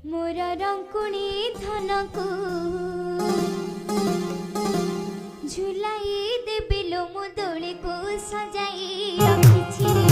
मोर रंकुणी धन को झुलाई देबी लो मो दोली को सजाई रखिछि रे।